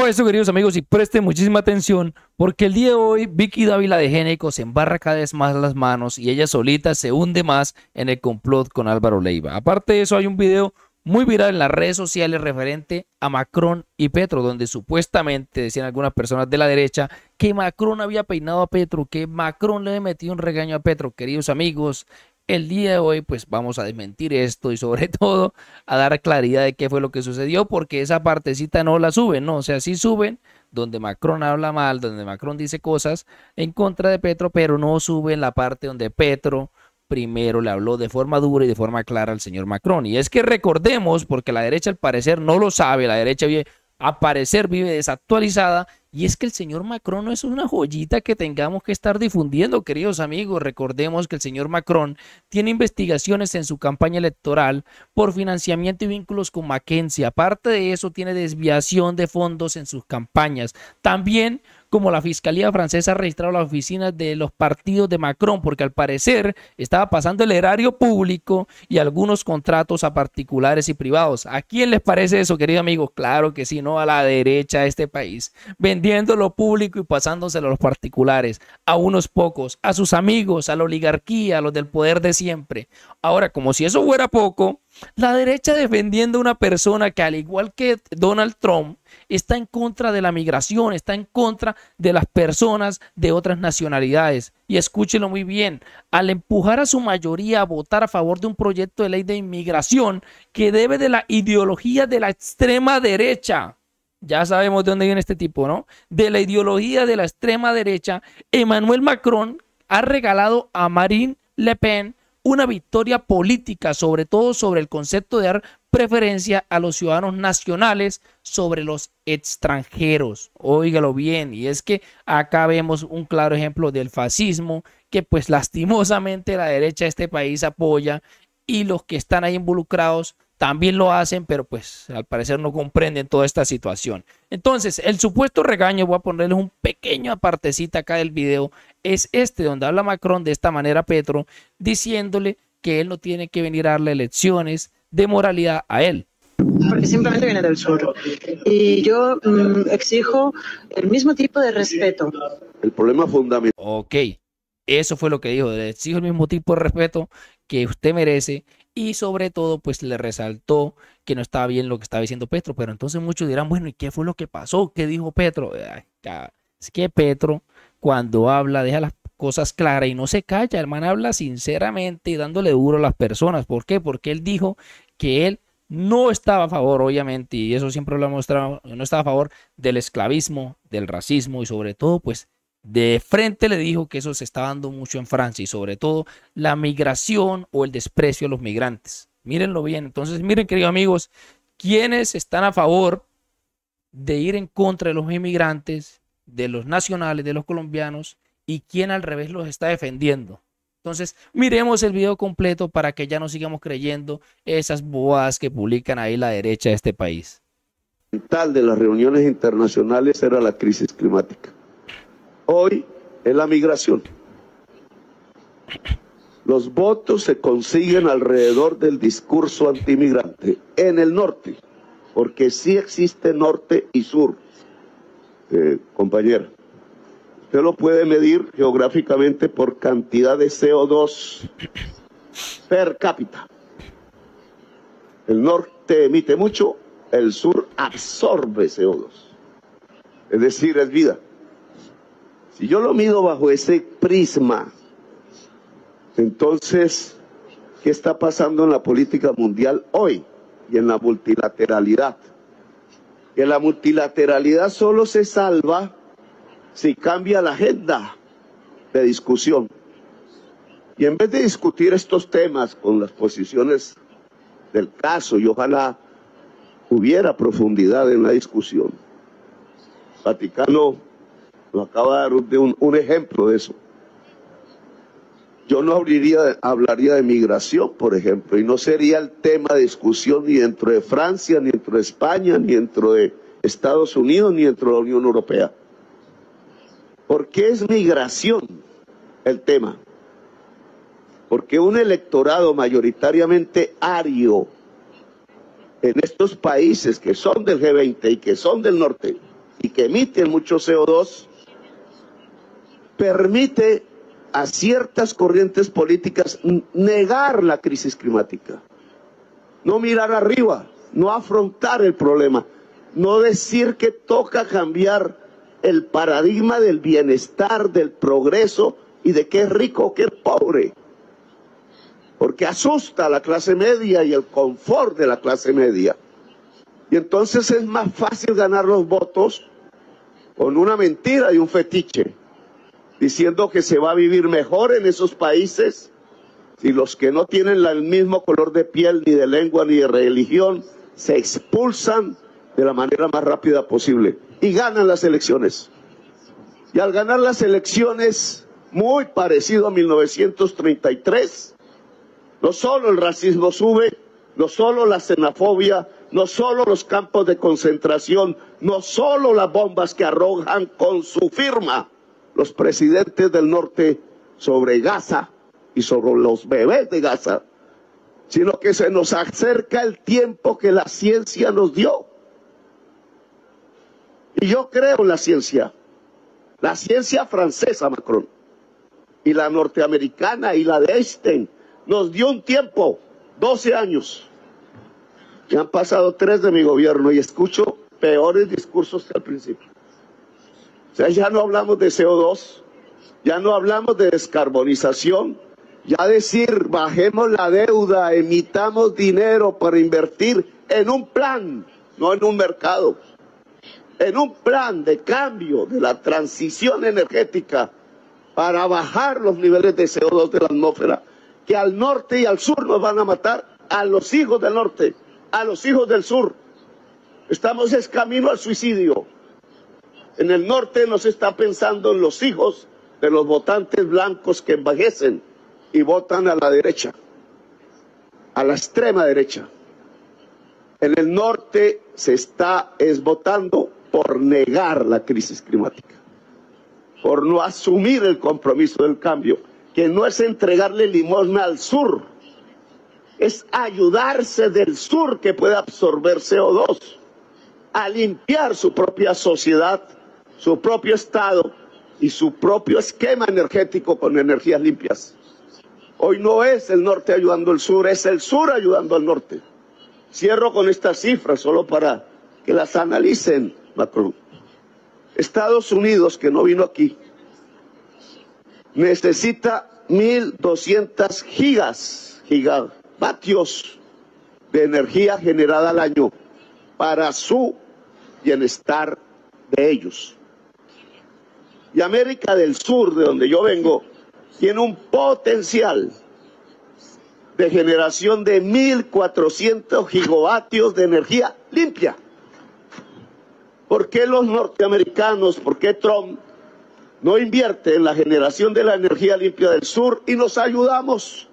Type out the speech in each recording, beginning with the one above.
Ojo a eso, queridos amigos, y presten muchísima atención, porque el día de hoy Vicky Dávila de Génico se embarra cada vez más las manos y ella solita se hunde más en el complot con Álvaro Leiva. Aparte de eso, hay un video muy viral en las redes sociales referente a Macron y Petro, donde supuestamente decían algunas personas de la derecha que Macron había peinado a Petro, que Macron le había metido un regaño a Petro. Queridos amigos, el día de hoy pues vamos a desmentir esto y sobre todo a dar claridad de qué fue lo que sucedió, porque esa partecita no la suben, ¿no? O sea, sí suben donde Macron habla mal, donde Macron dice cosas en contra de Petro, pero no suben la parte donde Petro primero le habló de forma dura y de forma clara al señor Macron. Y es que recordemos, porque la derecha al parecer no lo sabe, la derecha vive, al parecer vive desactualizada, y es que el señor Macron no es una joyita que tengamos que estar difundiendo, queridos amigos. Recordemos que el señor Macron tiene investigaciones en su campaña electoral por financiamiento y vínculos con Mackenzie. Aparte de eso, tiene desviación de fondos en sus campañas. También, como la Fiscalía Francesa ha registrado las oficinas de los partidos de Macron, porque al parecer estaba pasando el erario público y algunos contratos a particulares y privados. ¿A quién les parece eso, queridos amigos? Claro que sí, no a la derecha de este país, vendiendo lo público y pasándoselo a los particulares, a unos pocos, a sus amigos, a la oligarquía, a los del poder de siempre. Ahora, como si eso fuera poco, la derecha defendiendo a una persona que, al igual que Donald Trump, está en contra de la migración, está en contra de las personas de otras nacionalidades. Y escúchenlo muy bien, al empujar a su mayoría a votar a favor de un proyecto de ley de inmigración que debe de la ideología de la extrema derecha. Ya sabemos de dónde viene este tipo, ¿no? De la ideología de la extrema derecha, Emmanuel Macron ha regalado a Marine Le Pen una victoria política, sobre todo sobre el concepto de dar preferencia a los ciudadanos nacionales sobre los extranjeros. Óigalo bien, y es que acá vemos un claro ejemplo del fascismo que pues lastimosamente la derecha de este país apoya, y los que están ahí involucrados también lo hacen, pero pues al parecer no comprenden toda esta situación. Entonces, el supuesto regaño, voy a ponerles un pequeño partecita acá del video, es este donde habla Macron de esta manera a Petro, diciéndole que él no tiene que venir a darle lecciones de moralidad a él. Porque simplemente viene del sur. Y yo exijo el mismo tipo de respeto. El problema fundamental. Ok, eso fue lo que dijo, le exijo el mismo tipo de respeto que usted merece. Y sobre todo, pues le resaltó que no estaba bien lo que estaba diciendo Petro. Pero entonces muchos dirán, bueno, ¿y qué fue lo que pasó? ¿Qué dijo Petro? Es que Petro, cuando habla, deja las cosas claras y no se calla. El man habla sinceramente y dándole duro a las personas. ¿Por qué? Porque él dijo que él no estaba a favor, obviamente, y eso siempre lo ha mostrado, no estaba a favor del esclavismo, del racismo y sobre todo, pues, de frente le dijo que eso se está dando mucho en Francia y sobre todo la migración o el desprecio a los migrantes. Mírenlo bien. Entonces, miren, queridos amigos, quienes están a favor de ir en contra de los inmigrantes, de los nacionales, de los colombianos, y quién al revés los está defendiendo. Entonces, miremos el video completo para que ya no sigamos creyendo esas bobadas que publican ahí la derecha de este país. Tal de las reuniones internacionales era la crisis climática. Hoy es la migración. Los votos se consiguen alrededor del discurso antimigrante en el norte, porque sí existe norte y sur, compañera. Usted lo puede medir geográficamente por cantidad de CO2 per cápita. El norte emite mucho, el sur absorbe CO2. Es decir, es vida. Si yo lo mido bajo ese prisma, entonces, ¿qué está pasando en la política mundial hoy y en la multilateralidad? Que la multilateralidad solo se salva si cambia la agenda de discusión. Y en vez de discutir estos temas con las posiciones del caso, y ojalá hubiera profundidad en la discusión, Vaticano nos acaba de dar un ejemplo de eso. Yo no hablaría de migración, por ejemplo, y no sería el tema de discusión ni dentro de Francia, ni dentro de España, ni dentro de Estados Unidos, ni dentro de la Unión Europea. ¿Por qué es migración el tema? Porque un electorado mayoritariamente ario en estos países que son del G20 y que son del norte y que emiten mucho CO2, permite a ciertas corrientes políticas negar la crisis climática, no mirar arriba, no afrontar el problema, no decir que toca cambiar el paradigma del bienestar, del progreso y de qué es rico o qué es pobre, porque asusta a la clase media y el confort de la clase media. Y entonces es más fácil ganar los votos con una mentira y un fetiche, diciendo que se va a vivir mejor en esos países si los que no tienen el mismo color de piel, ni de lengua, ni de religión, se expulsan de la manera más rápida posible y ganan las elecciones. Y al ganar las elecciones, muy parecido a 1933, no solo el racismo sube, no solo la xenofobia, no solo los campos de concentración, no solo las bombas que arrojan con su firma los presidentes del norte sobre Gaza y sobre los bebés de Gaza, sino que se nos acerca el tiempo que la ciencia nos dio. Y yo creo en la ciencia francesa, Macron, y la norteamericana y la de Einstein, nos dio un tiempo, 12 años. Ya han pasado 3 de mi gobierno y escucho peores discursos que al principio. O sea, ya no hablamos de CO2, ya no hablamos de descarbonización, ya decir bajemos la deuda, emitamos dinero para invertir en un plan, no en un mercado, en un plan de cambio de la transición energética para bajar los niveles de CO2 de la atmósfera, que al norte y al sur nos van a matar, a los hijos del norte, a los hijos del sur. Estamos en camino al suicidio. En el norte no se está pensando en los hijos de los votantes blancos que envejecen y votan a la derecha, a la extrema derecha. En el norte se está votando por negar la crisis climática, por no asumir el compromiso del cambio, que no es entregarle limosna al sur, es ayudarse del sur que puede absorber CO2, a limpiar su propia sociedad, su propio estado y su propio esquema energético con energías limpias. Hoy no es el norte ayudando al sur, es el sur ayudando al norte. Cierro con estas cifras solo para que las analicen, Macron. Estados Unidos, que no vino aquí, necesita 1.200 gigavatios de energía generada al año para su bienestar de ellos. Y América del Sur, de donde yo vengo, tiene un potencial de generación de 1.400 gigavatios de energía limpia. ¿Por qué los norteamericanos, por qué Trump no invierte en la generación de la energía limpia del sur y nos ayudamos?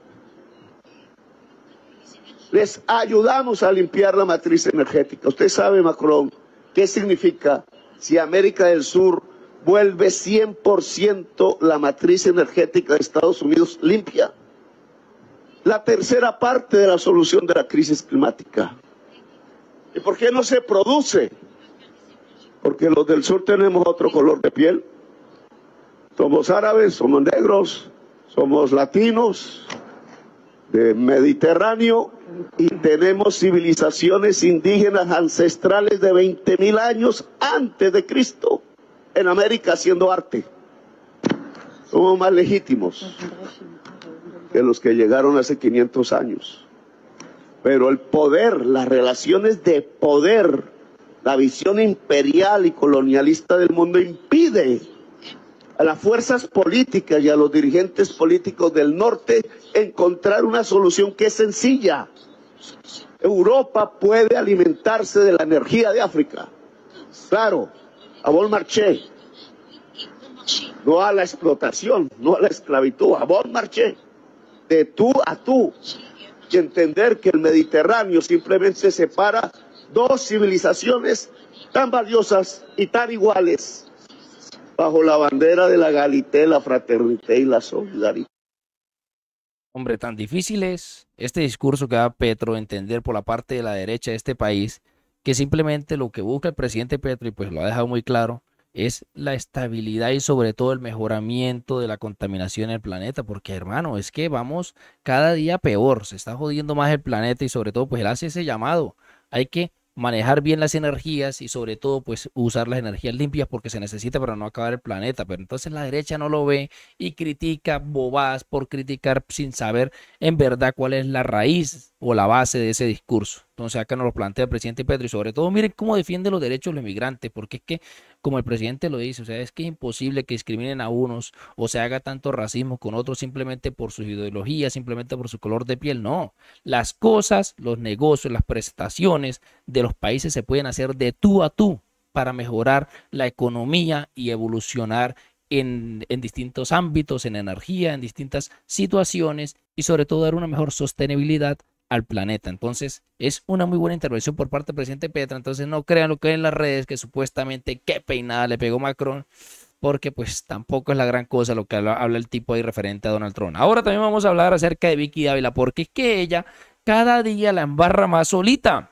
Les ayudamos a limpiar la matriz energética. Usted sabe, Macron, qué significa si América del Sur vuelve 100% la matriz energética de Estados Unidos limpia. La tercera parte de la solución de la crisis climática. ¿Y por qué no se produce? Porque los del sur tenemos otro color de piel. Somos árabes, somos negros, somos latinos, de Mediterráneo, y tenemos civilizaciones indígenas ancestrales de 20.000 años antes de Cristo en América haciendo arte. Somos más legítimos que los que llegaron hace 500 años. Pero el poder, las relaciones de poder, la visión imperial y colonialista del mundo impide a las fuerzas políticas y a los dirigentes políticos del norte encontrar una solución que es sencilla. Europa puede alimentarse de la energía de África. Claro, a bon marché. No a la explotación, no a la esclavitud, a bon marché. De tú a tú. Y entender que el Mediterráneo simplemente separa dos civilizaciones tan valiosas y tan iguales bajo la bandera de la egalité, la fraternité y la solidaridad. Hombre, tan difícil es este discurso que da Petro entender por la parte de la derecha de este país, que simplemente lo que busca el presidente Petro, y pues lo ha dejado muy claro, es la estabilidad y sobre todo el mejoramiento de la contaminación en el planeta, porque hermano, es que vamos cada día peor, se está jodiendo más el planeta y sobre todo pues él hace ese llamado, hay que manejar bien las energías y sobre todo pues usar las energías limpias porque se necesita para no acabar el planeta, pero entonces la derecha no lo ve y critica bobadas por criticar sin saber en verdad cuál es la raíz o la base de ese discurso. Entonces acá nos lo plantea el presidente Petro y sobre todo miren cómo defiende los derechos de los migrantes, porque es que como el presidente lo dice, o sea, es que es imposible que discriminen a unos o se haga tanto racismo con otros simplemente por su ideología, simplemente por su color de piel, no. Las cosas, los negocios, las prestaciones de los países se pueden hacer de tú a tú para mejorar la economía y evolucionar en distintos ámbitos, en energía, en distintas situaciones y sobre todo dar una mejor sostenibilidad al planeta. Entonces, es una muy buena intervención por parte del presidente Petro. Entonces, no crean lo que hay en las redes, que supuestamente qué peinada le pegó Macron, porque pues tampoco es la gran cosa lo que habla el tipo ahí referente a Donald Trump. Ahora también vamos a hablar acerca de Vicky Dávila, porque es que ella cada día la embarra más solita,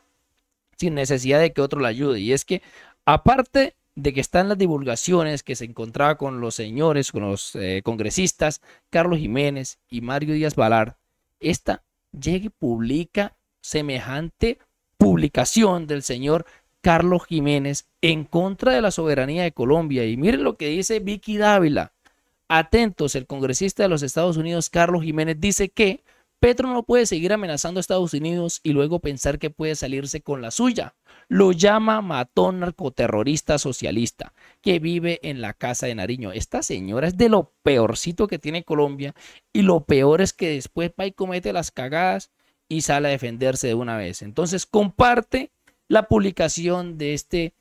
sin necesidad de que otro la ayude. Y es que, aparte de que están las divulgaciones que se encontraba con los señores, con los congresistas, Carlos Jiménez y Mario Díaz Balart, esta llega y publica semejante publicación del señor Carlos Jiménez en contra de la soberanía de Colombia. Y miren lo que dice Vicky Dávila. Atentos, el congresista de los Estados Unidos, Carlos Jiménez, dice que Petro no puede seguir amenazando a Estados Unidos y luego pensar que puede salirse con la suya. Lo llama matón narcoterrorista socialista que vive en la casa de Nariño. Esta señora es de lo peorcito que tiene Colombia y lo peor es que después va y comete las cagadas y sale a defenderse de una vez. Entonces comparte la publicación de este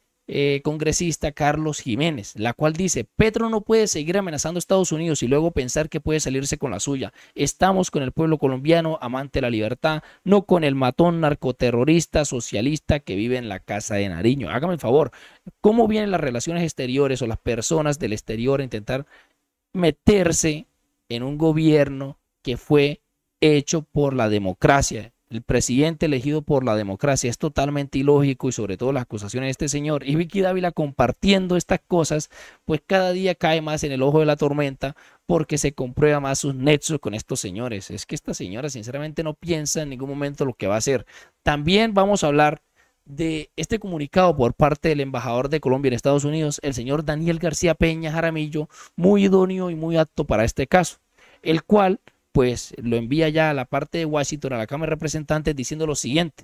congresista Carlos Jiménez, la cual dice: Petro no puede seguir amenazando a Estados Unidos y luego pensar que puede salirse con la suya. Estamos con el pueblo colombiano amante de la libertad, no con el matón narcoterrorista socialista que vive en la casa de Nariño. Hágame el favor, ¿cómo vienen las relaciones exteriores o las personas del exterior a intentar meterse en un gobierno que fue hecho por la democracia? El presidente elegido por la democracia es totalmente ilógico y sobre todo las acusaciones de este señor. Y Vicky Dávila compartiendo estas cosas, pues cada día cae más en el ojo de la tormenta porque se comprueba más sus nexos con estos señores. Es que esta señora sinceramente no piensa en ningún momento lo que va a hacer. También vamos a hablar de este comunicado por parte del embajador de Colombia en Estados Unidos, el señor Daniel García Peña Jaramillo, muy idóneo y muy apto para este caso, el cual pues lo envía ya a la parte de Washington, a la Cámara de Representantes, diciendo lo siguiente: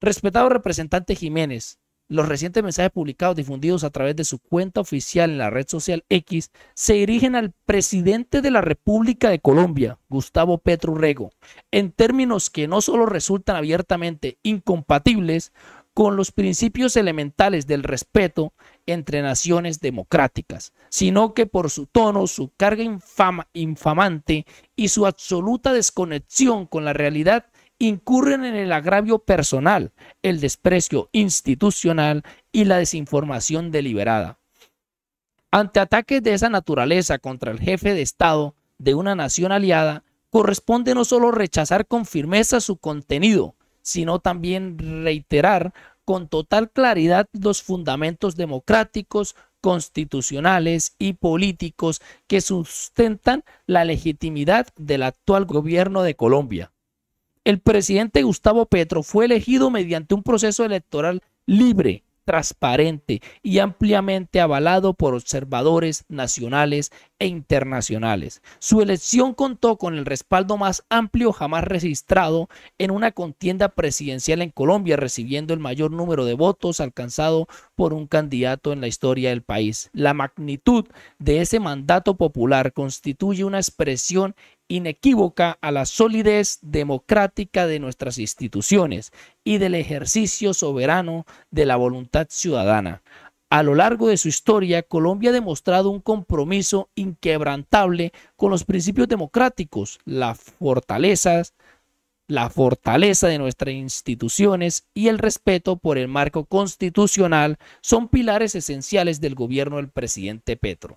respetado representante Jiménez, los recientes mensajes publicados difundidos a través de su cuenta oficial en la red social X se dirigen al presidente de la República de Colombia, Gustavo Petro Urrego, en términos que no solo resultan abiertamente incompatibles con los principios elementales del respeto entre naciones democráticas, sino que por su tono, su carga infamante y su absoluta desconexión con la realidad incurren en el agravio personal, el desprecio institucional y la desinformación deliberada. Ante ataques de esa naturaleza contra el jefe de Estado de una nación aliada, corresponde no solo rechazar con firmeza su contenido, sino también reiterar con total claridad los fundamentos democráticos, constitucionales y políticos que sustentan la legitimidad del actual gobierno de Colombia. El presidente Gustavo Petro fue elegido mediante un proceso electoral libre, transparente y ampliamente avalado por observadores nacionales e internacionales. Su elección contó con el respaldo más amplio jamás registrado en una contienda presidencial en Colombia, recibiendo el mayor número de votos alcanzado por un candidato en la historia del país. La magnitud de ese mandato popular constituye una expresión inequívoca a la solidez democrática de nuestras instituciones y del ejercicio soberano de la voluntad ciudadana. A lo largo de su historia, Colombia ha demostrado un compromiso inquebrantable con los principios democráticos, la fortaleza de nuestras instituciones y el respeto por el marco constitucional son pilares esenciales del gobierno del presidente Petro.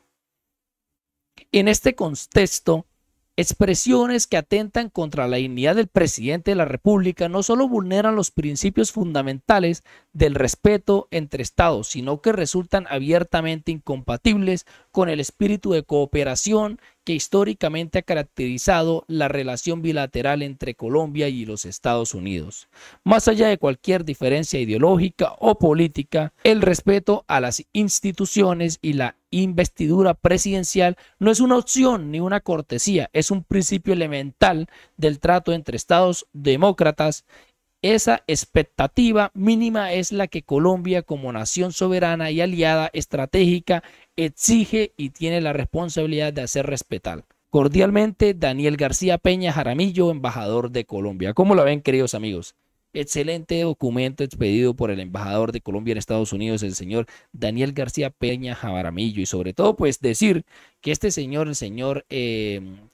En este contexto, Expresiones que atentan contra la dignidad del presidente de la República no solo vulneran los principios fundamentales del respeto entre Estados, sino que resultan abiertamente incompatibles con el espíritu de cooperación que históricamente ha caracterizado la relación bilateral entre Colombia y los Estados Unidos. Más allá de cualquier diferencia ideológica o política, el respeto a las instituciones y la investidura presidencial no es una opción ni una cortesía, es un principio elemental del trato entre Estados demócratas. Esa expectativa mínima es la que Colombia, como nación soberana y aliada estratégica, exige y tiene la responsabilidad de hacer respetar. Cordialmente, Daniel García Peña Jaramillo, embajador de Colombia. ¿Cómo lo ven, queridos amigos? Excelente documento expedido por el embajador de Colombia en Estados Unidos, el señor Daniel García Peña Jaramillo. Y sobre todo, pues decir que este señor, el señor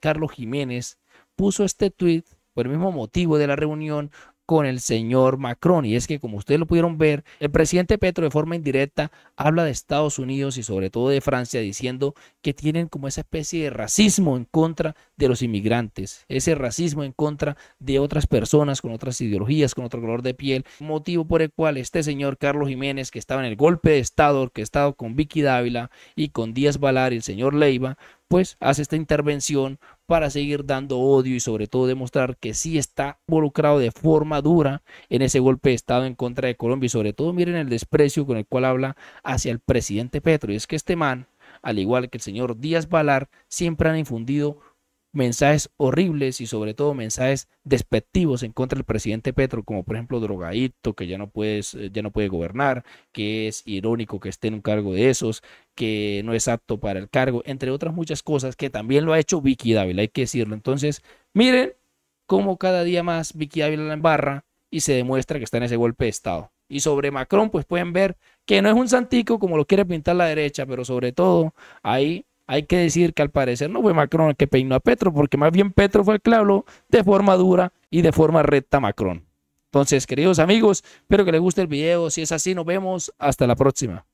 Carlos Jiménez, puso este tuit por el mismo motivo de la reunión con el señor Macron, y es que, como ustedes lo pudieron ver, el presidente Petro de forma indirecta habla de Estados Unidos y sobre todo de Francia, diciendo que tienen como esa especie de racismo en contra de los inmigrantes, ese racismo en contra de otras personas con otras ideologías, con otro color de piel, motivo por el cual este señor Carlos Jiménez, que estaba en el golpe de Estado orquestado con Vicky Dávila y con Díaz Balart y el señor Leiva, pues hace esta intervención para seguir dando odio y sobre todo demostrar que sí está involucrado de forma dura en ese golpe de Estado en contra de Colombia. Y sobre todo miren el desprecio con el cual habla hacia el presidente Petro. Y es que este man, al igual que el señor Díaz Balart, siempre han infundido mensajes horribles y sobre todo mensajes despectivos en contra del presidente Petro, como por ejemplo drogadicto, que ya no puede gobernar, que es irónico que esté en un cargo de esos, que no es apto para el cargo, entre otras muchas cosas que también lo ha hecho Vicky Dávila, hay que decirlo. Entonces, miren cómo cada día más Vicky Dávila la embarra y se demuestra que está en ese golpe de Estado. Y sobre Macron, pues pueden ver que no es un santico como lo quiere pintar la derecha, pero sobre todo ahí hay que decir que al parecer no fue Macron el que peinó a Petro, porque más bien Petro fue el que habló de forma dura y de forma recta a Macron. Entonces, queridos amigos, espero que les guste el video. Si es así, nos vemos. Hasta la próxima.